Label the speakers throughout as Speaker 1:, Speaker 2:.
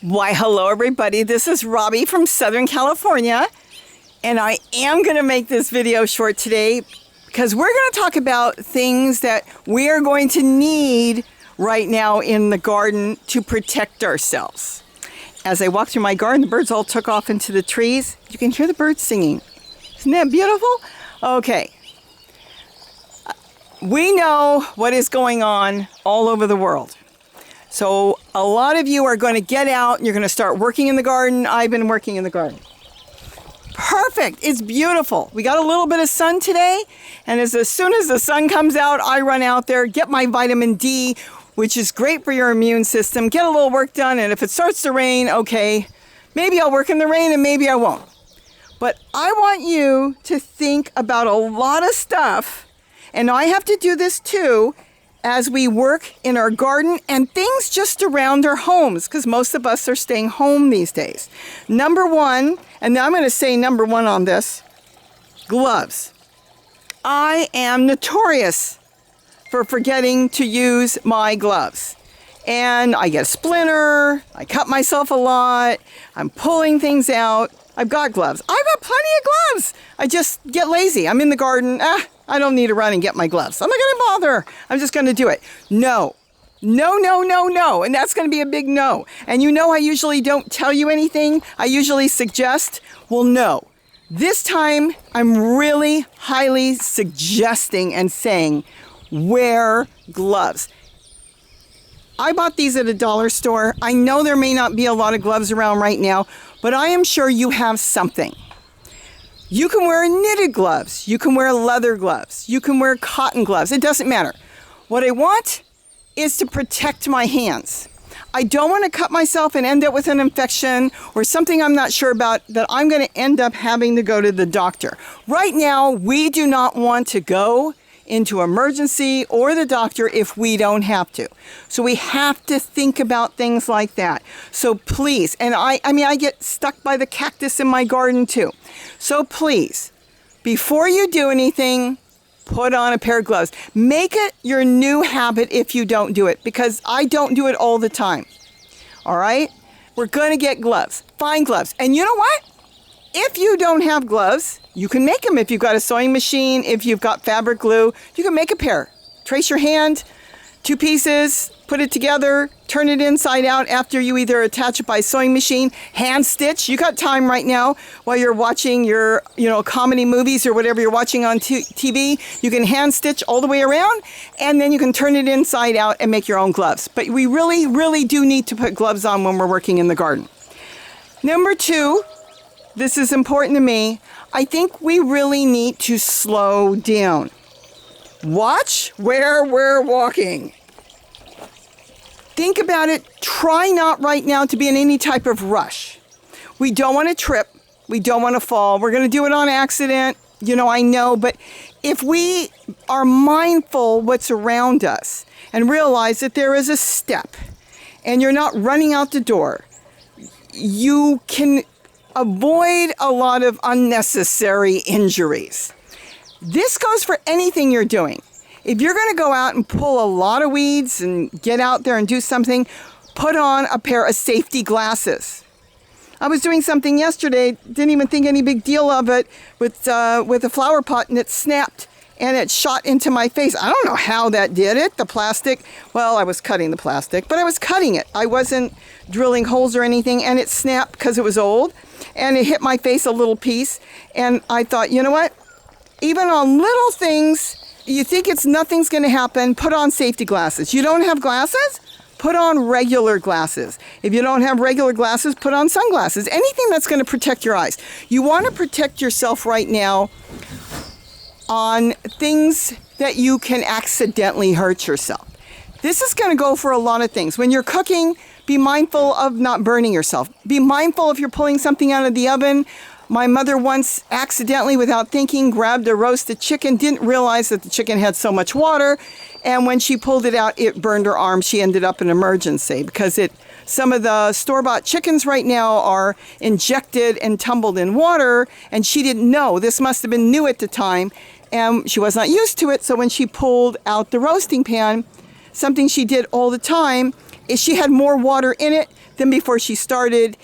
Speaker 1: Why, hello everybody. This is Robbie from Southern California, and I am going to make this video short today because we're going to talk about things that we are going to need right now in the garden to protect ourselves. As I walk through my garden, the birds all took off into the trees. You can hear the birds singing. Isn't that beautiful? Okay. We know what is going on all over the world. So a lot of you are going to get out and you're going to start working in the garden. I've been working in the garden. Perfect. It's beautiful. We got a little bit of sun today. And as soon as the sun comes out, I run out there, get my vitamin D, which is great for your immune system, get a little work done. And if it starts to rain, okay, maybe I'll work in the rain and maybe I won't. But I want you to think about a lot of stuff. And I have to do this too, as we work in our garden and things just around our homes, because most of us are staying home these days. Number one, and I'm going to say number one on this, gloves. I am notorious for forgetting to use my gloves. And I get a splinter, I cut myself a lot, I'm pulling things out. I've got gloves. I've got plenty of gloves. I just get lazy. I'm in the garden. I don't need to run and get my gloves. I'm not going to bother. I'm just going to do it. No. No, no, no, no. And that's going to be a big no. And you know I usually don't tell you anything. I usually suggest, well, no. This time, I'm really highly suggesting and saying, wear gloves. I bought these at a dollar store. I know there may not be a lot of gloves around right now, but I am sure you have something. You can wear knitted gloves. You can wear leather gloves. You can wear cotton gloves. It doesn't matter. What I want is to protect my hands. I don't want to cut myself and end up with an infection or something I'm not sure about that I'm going to end up having to go to the doctor. Right now, we do not want to go into emergency or the doctor if we don't have to. So we have to think about things like that. So please, and I get stuck by the cactus in my garden too. So please, before you do anything, put on a pair of gloves. Make it your new habit if you don't do it, because I don't do it all the time. All right? We're going to get gloves. Find gloves. And you know what? If you don't have gloves, you can make them. If you've got a sewing machine, if you've got fabric glue, you can make a pair. Trace your hand, 2 pieces, put it together, turn it inside out after you either attach it by sewing machine, hand stitch. You got time right now while you're watching your, comedy movies or whatever you're watching on TV. You can hand stitch all the way around, and then you can turn it inside out and make your own gloves. But we really, really do need to put gloves on when we're working in the garden. Number 2, this is important to me. I think we really need to slow down. Watch where we're walking. Think about it. Try not right now to be in any type of rush. We don't want to trip. We don't want to fall. We're going to do it on accident. I know. But if we are mindful what's around us and realize that there is a step and you're not running out the door, you can avoid a lot of unnecessary injuries. This goes for anything you're doing. If you're going to go out and pull a lot of weeds and get out there and do something, put on a pair of safety glasses. I was doing something yesterday, didn't even think any big deal of it, with a flower pot, and it snapped and it shot into my face. I don't know how that did it. The plastic, well, I was cutting the plastic, but I was cutting it. I wasn't drilling holes or anything, and it snapped because it was old. And it hit my face a little piece. And I thought, you know what? Even on little things, you think nothing's going to happen, put on safety glasses. You don't have glasses? Put on regular glasses. If you don't have regular glasses, put on sunglasses. Anything that's going to protect your eyes. You want to protect yourself right now on things that you can accidentally hurt yourself. This is going to go for a lot of things. When you're cooking, be mindful of not burning yourself. Be mindful if you're pulling something out of the oven. My mother once accidentally, without thinking, grabbed a roasted chicken, didn't realize that the chicken had so much water, and when she pulled it out, it burned her arm. She ended up in emergency because some of the store-bought chickens right now are injected and tumbled in water, and she didn't know. This must have been new at the time, and she was not used to it, so when she pulled out the roasting pan, something she did all the time is she had more water in it than before she started.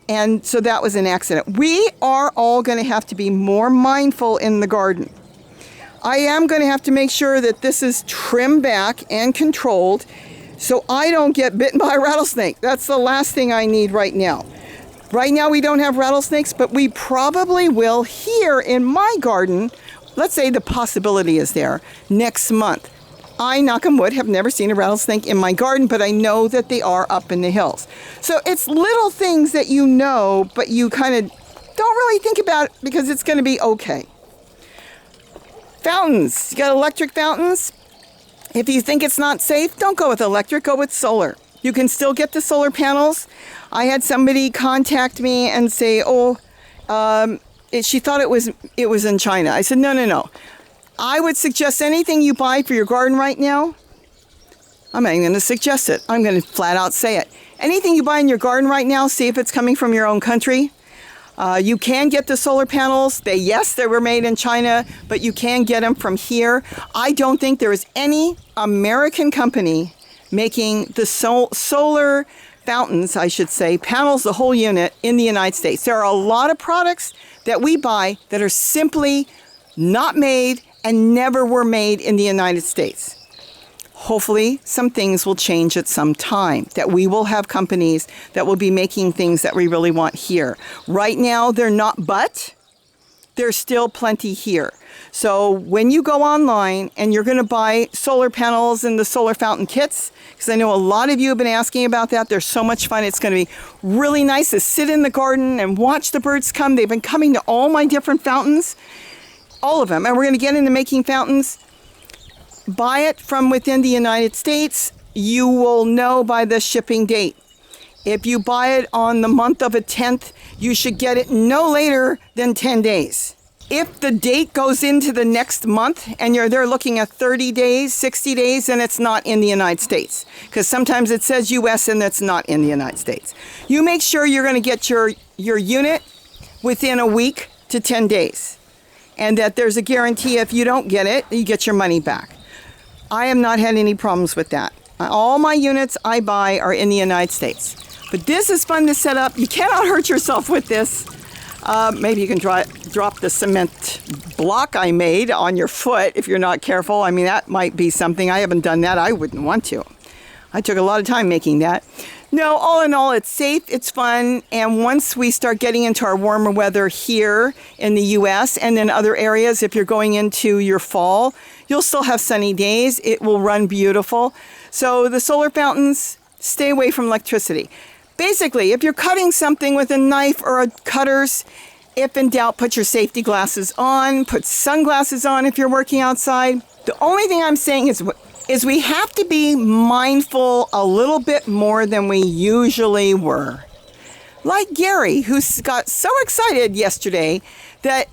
Speaker 1: And so that was an accident. We are all going to have to be more mindful in the garden. I am going to have to make sure that this is trimmed back and controlled so I don't get bitten by a rattlesnake. That's the last thing I need right now. Right now we don't have rattlesnakes, but we probably will here in my garden. Let's say the possibility is there next month. I, knock on wood, have never seen a rattlesnake in my garden, but I know that they are up in the hills. So it's little things that you know, but you kind of don't really think about it because it's going to be okay. Fountains. You got electric fountains? If you think it's not safe, don't go with electric, go with solar. You can still get the solar panels. I had somebody contact me and say, she thought it was in China. I said, no. I would suggest anything you buy for your garden right now. I'm not even going to suggest it. I'm going to flat out say it. Anything you buy in your garden right now, see if it's coming from your own country. You can get the solar panels. Yes, they were made in China, but you can get them from here. I don't think there is any American company making the solar fountains, I should say, panels, the whole unit in the United States. There are a lot of products that we buy that are simply not made and never were made in the United States. Hopefully, some things will change at some time, that we will have companies that will be making things that we really want here. Right now, they're not, but there's still plenty here. So when you go online and you're going to buy solar panels and the solar fountain kits, because I know a lot of you have been asking about that. They're so much fun. It's going to be really nice to sit in the garden and watch the birds come. They've been coming to all my different fountains. All of them. And we're going to get into making fountains. Buy it from within the United States. You will know by the shipping date. If you buy it on the month of a 10th, you should get it no later than 10 days. If the date goes into the next month and they're looking at 30 days, 60 days, then it's not in the United States. Because sometimes it says US and it's not in the United States. You make sure you're going to get your unit within a week to 10 days. And that there's a guarantee if you don't get it, you get your money back. I have not had any problems with that. All my units I buy are in the United States. But this is fun to set up. You cannot hurt yourself with this. Maybe you can drop the cement block I made on your foot if you're not careful. I mean, that might be something. I haven't done that. I wouldn't want to. I took a lot of time making that. No, all in all, it's safe, it's fun, and once we start getting into our warmer weather here in the U.S. and in other areas, if you're going into your fall, you'll still have sunny days. It will run beautiful. So the solar fountains, stay away from electricity. Basically, if you're cutting something with a knife or a cutters, if in doubt, put your safety glasses on, put sunglasses on if you're working outside. The only thing I'm saying is we have to be mindful a little bit more than we usually were. Like Gary, who got so excited yesterday that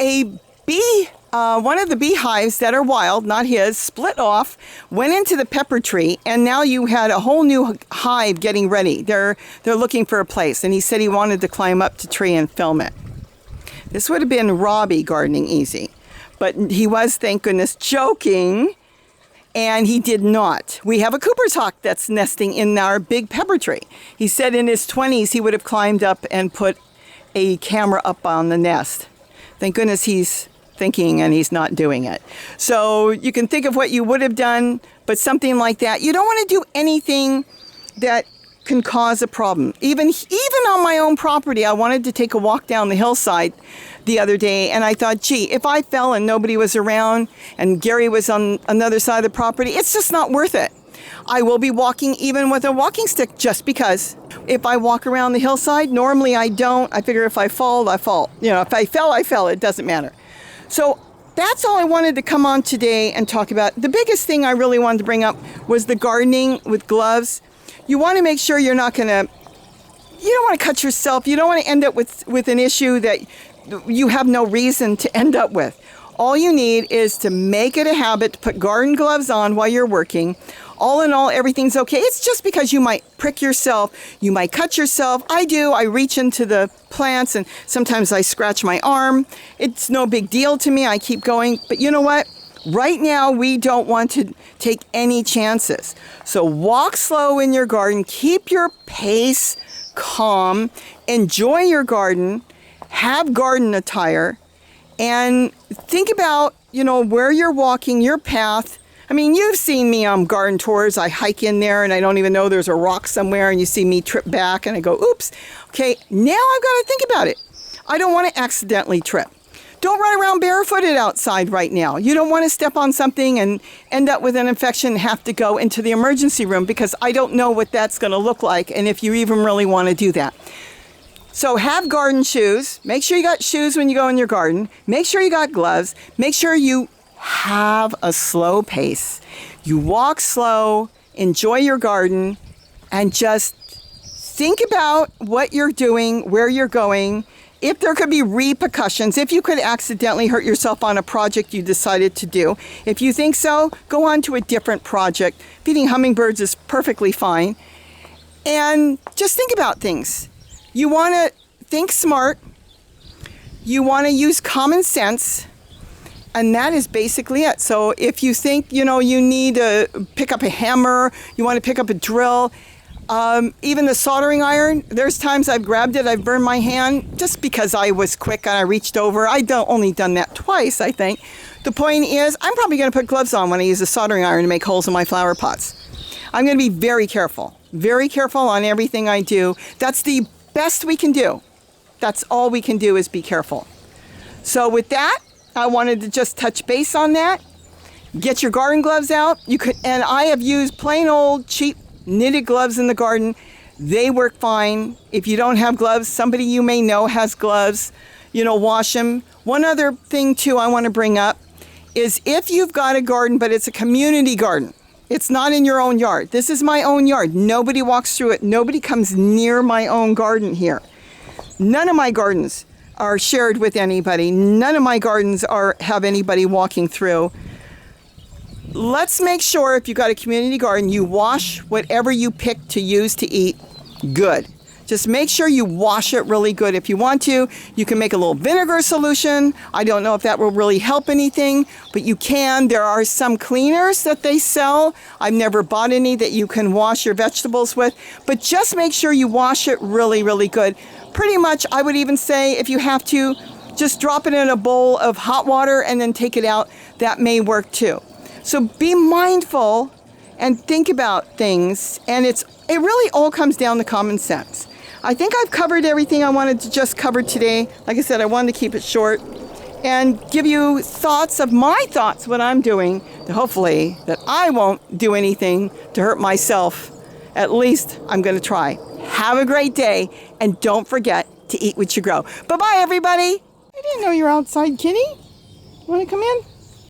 Speaker 1: one of the beehives that are wild, not his, split off, went into the pepper tree, and now you had a whole new hive getting ready. They're looking for a place, and he said he wanted to climb up the tree and film it. This would have been Robbie gardening easy, but he was, thank goodness, joking. And he did not. We have a Cooper's hawk that's nesting in our big pepper tree. He said in his 20s he would have climbed up and put a camera up on the nest. Thank goodness he's thinking and he's not doing it. So you can think of what you would have done, but something like that. You don't want to do anything that can cause a problem. Even on my own property, I wanted to take a walk down the hillside the other day, and I thought, gee, if I fell and nobody was around and Gary was on another side of the property, it's just not worth it. I will be walking even with a walking stick just because. If I walk around the hillside, normally I don't. I figure if I fall, I fall. You know, if I fell, I fell. It doesn't matter. So that's all I wanted to come on today and talk about. The biggest thing I really wanted to bring up was the gardening with gloves. You want to make sure you don't want to cut yourself. You don't want to end up with an issue that you have no reason to end up with. All you need is to make it a habit to put garden gloves on while you're working. All in all, everything's okay. It's just because you might prick yourself, you might cut yourself. I do. I reach into the plants and sometimes I scratch my arm. It's no big deal to me. I keep going. But you know what? Right now, we don't want to take any chances. So walk slow in your garden. Keep your pace calm, enjoy your garden, have garden attire, and think about, where you're walking, your path. I mean, you've seen me on garden tours. I hike in there and I don't even know there's a rock somewhere, and you see me trip back and I go, oops. Okay, now I've got to think about it. I don't want to accidentally trip. Don't run around barefooted outside right now. You don't want to step on something and end up with an infection and have to go into the emergency room, because I don't know what that's going to look like and if you even really want to do that. So have garden shoes. Make sure you got shoes when you go in your garden. Make sure you got gloves. Make sure you have a slow pace. You walk slow, enjoy your garden, and just think about what you're doing, where you're going, if there could be repercussions, if you could accidentally hurt yourself on a project you decided to do. If you think so, go on to a different project. Feeding hummingbirds is perfectly fine. And just think about things. You want to think smart. You want to use common sense. And that is basically it. So if you think, you need to pick up a hammer, you want to pick up a drill, even the soldering iron, there's times I've grabbed it, I've burned my hand just because I was quick and I reached over. Only done that twice, I think. The point is, I'm probably going to put gloves on when I use a soldering iron to make holes in my flower pots. I'm going to be very careful on everything I do. That's the best we can do. That's all we can do, is be careful. So with that, I wanted to just touch base on that. Get your garden gloves out. And I have used plain old cheap knitted gloves in the garden. They work fine. If you don't have gloves, somebody you may know has gloves. Wash them. One other thing too I want to bring up is, if you've got a garden but it's a community garden, it's not in your own yard. This is my own yard. Nobody walks through it. Nobody comes near my own garden here. None of my gardens are shared with anybody. None of my gardens have anybody walking through. Let's make sure, if you've got a community garden, you wash whatever you pick to use to eat good. Just make sure you wash it really good. If you want to, you can make a little vinegar solution. I don't know if that will really help anything, but you can. There are some cleaners that they sell. I've never bought any that you can wash your vegetables with, but just make sure you wash it really, really good. Pretty much, I would even say, if you have to, just drop it in a bowl of hot water and then take it out. That may work too. So be mindful and think about things, and it really all comes down to common sense. I think I've covered everything I wanted to just cover today. Like I said, I wanted to keep it short and give you my thoughts, what I'm doing, to hopefully that I won't do anything to hurt myself. At least I'm going to try. Have a great day, and don't forget to eat what you grow. Bye-bye, everybody. I didn't know you were outside, kitty. Want to come in?